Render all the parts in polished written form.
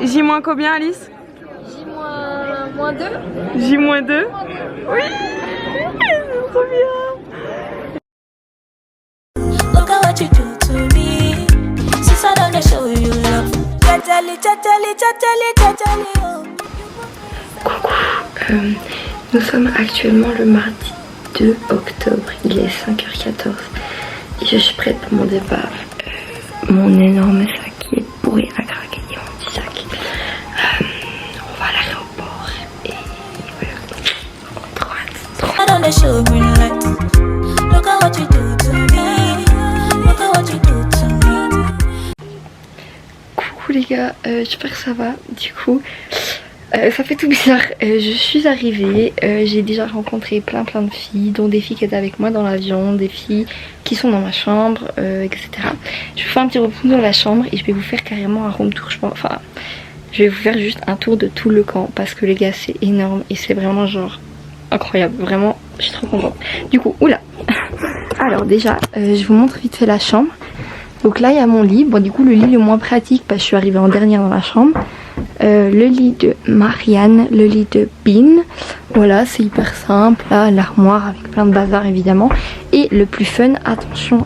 J moins combien, Alice? J moins 2. J moins 2. Oui. C'est trop bien. Look at what you do to me. Since I don't show you love. Coucou, nous sommes actuellement le mardi 2 octobre, il est 5h14 et je suis prête pour mon départ. Mon énorme sac qui est bourré à craquer et mon petit sac. On va à l'aéroport et voilà. Trop hâte. I don't show green light. Look at what you do to me. Look at what you do to me. Coucou les gars, j'espère que ça va. Du coup, ça fait tout bizarre. Je suis arrivée, j'ai déjà rencontré plein de filles, dont des filles qui étaient avec moi dans l'avion, des filles qui sont dans ma chambre, etc. Je vais faire un petit room tour dans la chambre et je vais vous faire carrément un room tour, je pense. Enfin, je vais vous faire juste un tour de tout le camp parce que les gars, c'est énorme et c'est vraiment genre incroyable. Vraiment, je suis trop contente. Du coup, oula. Alors déjà, je vous montre vite fait la chambre. Donc là il y a mon lit, bon du coup le lit le moins pratique parce que je suis arrivée en dernière dans la chambre. Le lit de Marianne, le lit de Bean, voilà c'est hyper simple, là l'armoire avec plein de bazar évidemment. Et le plus fun, attention,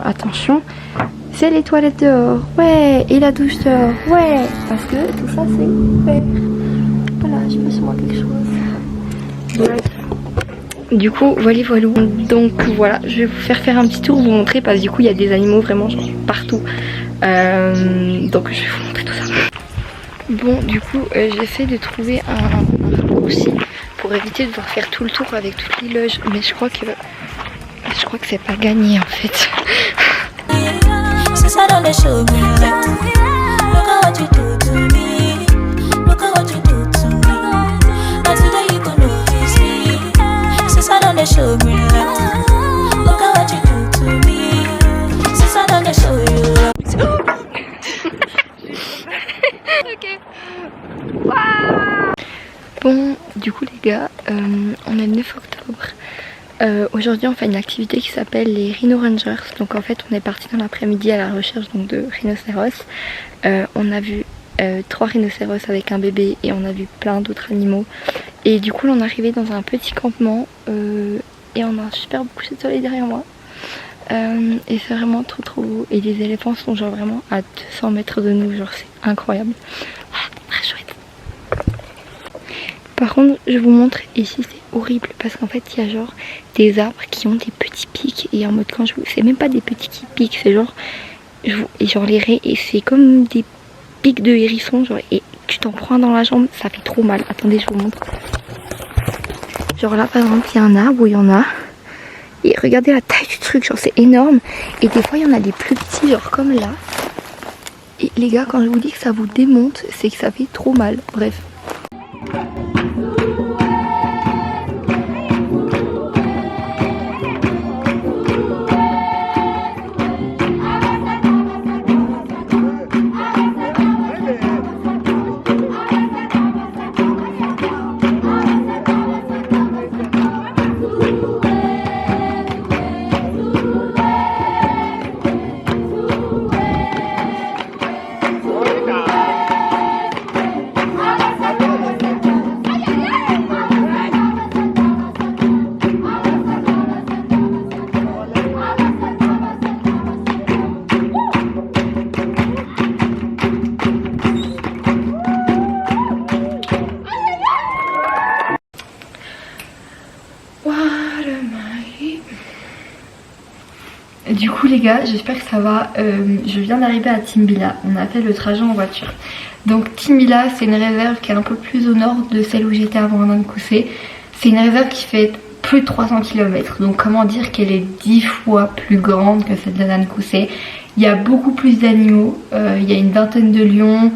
c'est les toilettes dehors, ouais, et la douche dehors, ouais, parce que tout ça c'est ouvert. Voilà, je me suis moi quelque chose. Bref. Du coup voilà. Donc voilà, je vais vous faire un petit tour, vous montrer parce que du coup il y a des animaux vraiment genre partout. Donc je vais vous montrer tout ça. Bon du coup j'essaie de trouver un raccourci pour éviter de devoir faire tout le tour avec toutes les loges, mais je crois que c'est pas gagné en fait. Show green light. Look at what you do to me. Since I don't show you love. Ok. Wow. Bon, du coup les gars, on est le 9 octobre. Aujourd'hui on fait une activité qui s'appelle les Rhino Rangers. Donc en fait on est parti dans l'après-midi à la recherche donc, de rhinocéros. On a vu 3 rhinocéros avec un bébé et on a vu plein d'autres animaux. Et du coup on est arrivé dans un petit campement et on a un super beau coucher de soleil derrière moi. Et c'est vraiment trop beau. Et les éléphants sont genre vraiment à 200 mètres de nous, genre c'est incroyable. Voilà, très chouette. Par contre je vous montre ici, c'est horrible parce qu'en fait il y a genre des arbres qui ont des petits pics. Et en mode quand je vous... c'est même pas des petits qui piquent, c'est genre les raies et c'est comme des pics de hérisson genre, et tu t'en prends dans la jambe, ça fait trop mal. Attendez, je vous montre. Genre là par exemple il y a un arbre où il y en a. Et regardez la taille du truc, genre c'est énorme. Et des fois il y en a des plus petits, genre comme là. Et les gars, quand je vous dis que ça vous démonte, c'est que ça fait trop mal. Bref. Du coup les gars, j'espère que ça va. Je viens d'arriver à Timbila. On a fait le trajet en voiture. Donc Timbila, c'est une réserve qui est un peu plus au nord de celle où j'étais avant Nankoussé. C'est une réserve qui fait plus de 300 km. Donc comment dire qu'elle est 10 fois plus grande que celle de Nankoussé. Il y a beaucoup plus d'animaux. Il y a une vingtaine de lions,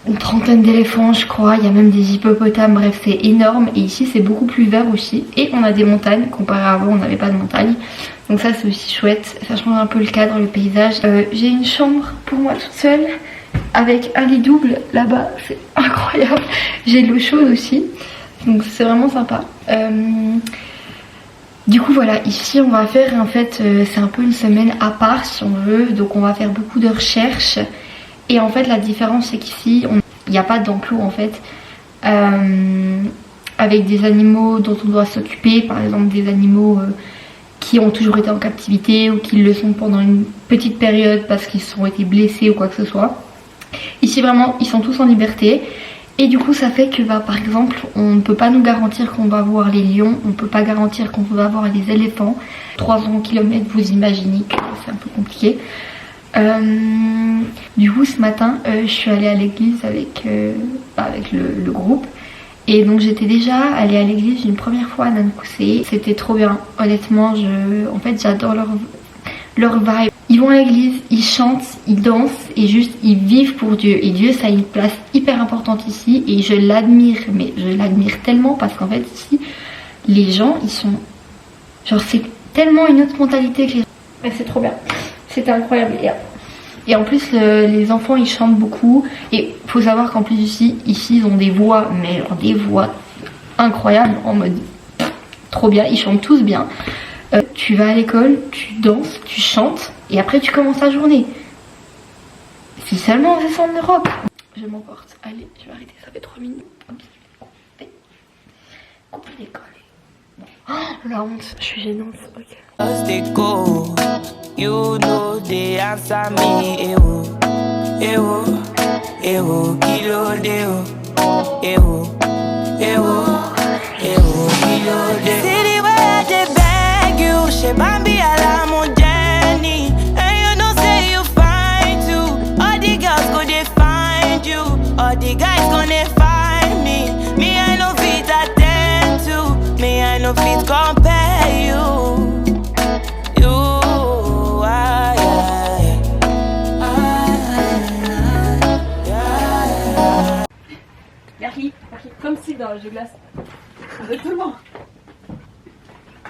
une trentaine d'éléphants je crois. Il y a même des hippopotames. Bref, c'est énorme. Et ici c'est beaucoup plus vert aussi. Et on a des montagnes. Comparé à avant, on n'avait pas de montagnes. Donc ça c'est aussi chouette, ça change un peu le cadre, le paysage. J'ai une chambre pour moi toute seule avec un lit double là-bas, c'est incroyable. J'ai de l'eau chaude aussi, donc c'est vraiment sympa. Du coup voilà, ici on va faire en fait, c'est un peu une semaine à part si on veut. Donc on va faire beaucoup de recherches Et en fait la différence c'est qu'ici il n'y a pas d'enclos en fait, avec des animaux dont on doit s'occuper, par exemple des animaux qui ont toujours été en captivité ou qui le sont pendant une petite période parce qu'ils ont été blessés ou quoi que ce soit. Ici vraiment ils sont tous en liberté. Et du coup ça fait que bah, par exemple on ne peut pas nous garantir qu'on va voir les lions, on ne peut pas garantir qu'on va voir les éléphants. 300 km, vous imaginez que c'est un peu compliqué. Du coup ce matin je suis allée à l'église avec le groupe. Et donc j'étais déjà allée à l'église une première fois à Nankoussé. C'était trop bien, honnêtement en fait j'adore leur vibe. Ils vont à l'église, ils chantent, ils dansent et juste ils vivent pour Dieu. Et Dieu ça a une place hyper importante ici et je l'admire, mais je l'admire tellement parce qu'en fait ici les gens ils sont... Genre c'est tellement une autre mentalité que les gens. Mais c'est trop bien, c'était incroyable. Et en plus les enfants ils chantent beaucoup. Et faut savoir qu'en plus ici ils ont des voix, mais alors des voix incroyables en mode trop bien, ils chantent tous bien. Tu vas à l'école, tu danses, tu chantes et après tu commences ta journée. Si seulement on faisait ça en Europe. Je m'emporte, allez je vais arrêter, ça fait 3 minutes. Couper l'école. Oh la honte, je suis gênante, ok. You know they answer me, ewo, ewo, ewo, kilo deo, ewo, ewo, ewo, kilo deo. See the way they beg you, she bambi ala mon Jenny, and you know say you fine too. All the girls go they find you, all the guys gonna find me. Me I no fit attend to, me I no fit compare you. Comme si dans le jeu de glace. Exactement.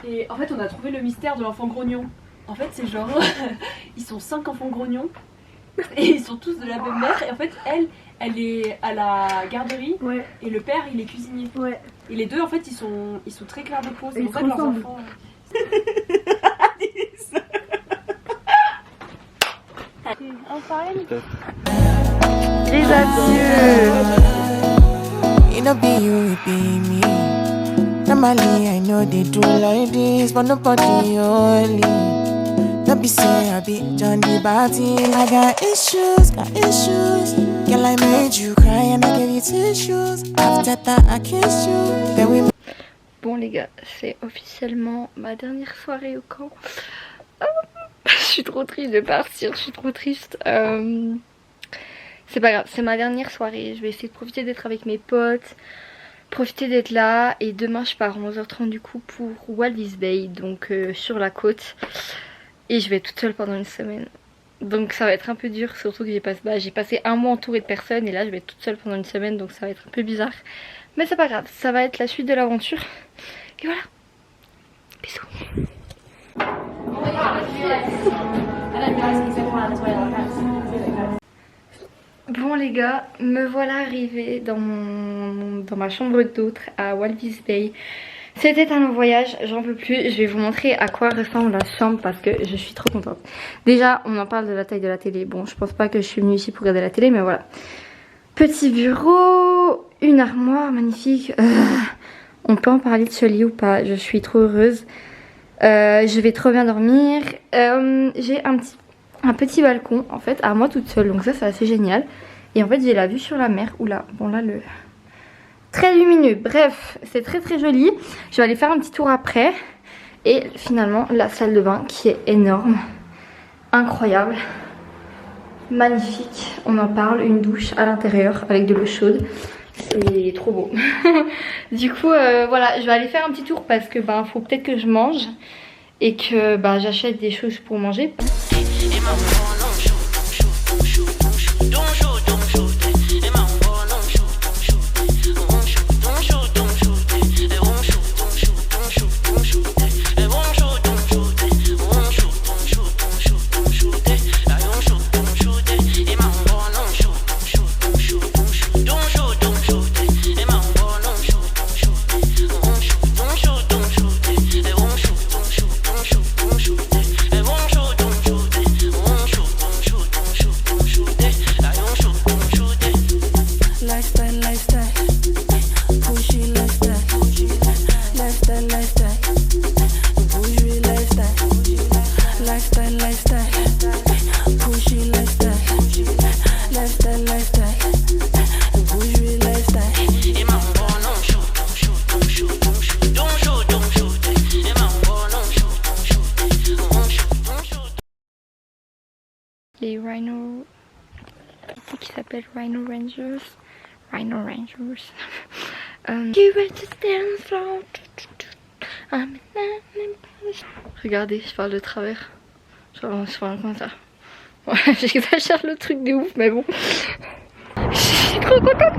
Et en fait on a trouvé le mystère de l'enfant grognon. En fait c'est genre ils sont 5 enfants grognons et ils sont tous de la même mère. Et en fait elle est à la garderie, ouais. Et le père il est cuisinier, ouais. Et les deux en fait ils sont très clairs de peau. C'est pour ça que leurs enfants Les adieux. It no be you, it be me. Normally I know they do like this, but nobody only. Don't be say I be John the Baptist. I got issues. Girl, I made you cry and I gave you tissues. After that I kissed you. Then we... Bon les gars, c'est officiellement ma dernière soirée au camp. Je suis trop triste de partir, je suis trop triste. C'est pas grave, c'est ma dernière soirée. Je vais essayer de profiter d'être avec mes potes, profiter d'être là. Et demain je pars à 11h30 du coup pour Walvis Bay, donc sur la côte. Et je vais toute seule pendant une semaine. Donc ça va être un peu dur, surtout que j'ai passé un mois entourée de personnes. Et là je vais être toute seule pendant une semaine, donc ça va être un peu bizarre. Mais c'est pas grave, ça va être la suite de l'aventure. Et voilà, bisous. Bon les gars, me voilà arrivée dans ma chambre d'hôte à Walvis Bay. C'était un long voyage, j'en peux plus. Je vais vous montrer à quoi ressemble la chambre parce que je suis trop contente. Déjà, on en parle de la taille de la télé. Bon, je pense pas que je suis venue ici pour regarder la télé, mais voilà. Petit bureau, une armoire magnifique. On peut en parler de ce lit ou pas? Je suis trop heureuse. Je vais trop bien dormir. J'ai un petit balcon en fait à moi toute seule, donc ça c'est assez génial. Et en fait j'ai la vue sur la mer. Oula, bon là le très lumineux, bref c'est très très joli. Je vais aller faire un petit tour après. Et finalement la salle de bain qui est énorme, incroyable, magnifique. On en parle, une douche à l'intérieur avec de l'eau chaude, c'est trop beau. Du coup voilà, je vais aller faire un petit tour parce que faut peut-être que je mange et que j'achète des choses pour manger. Les Rhino qui s'appellent Rhino Rangers. Rhino Rangers. Regardez, je parle de travers. Je parle comme ça. Ouais, j'exagère le truc de ouf, mais bon. Je suis trop contente.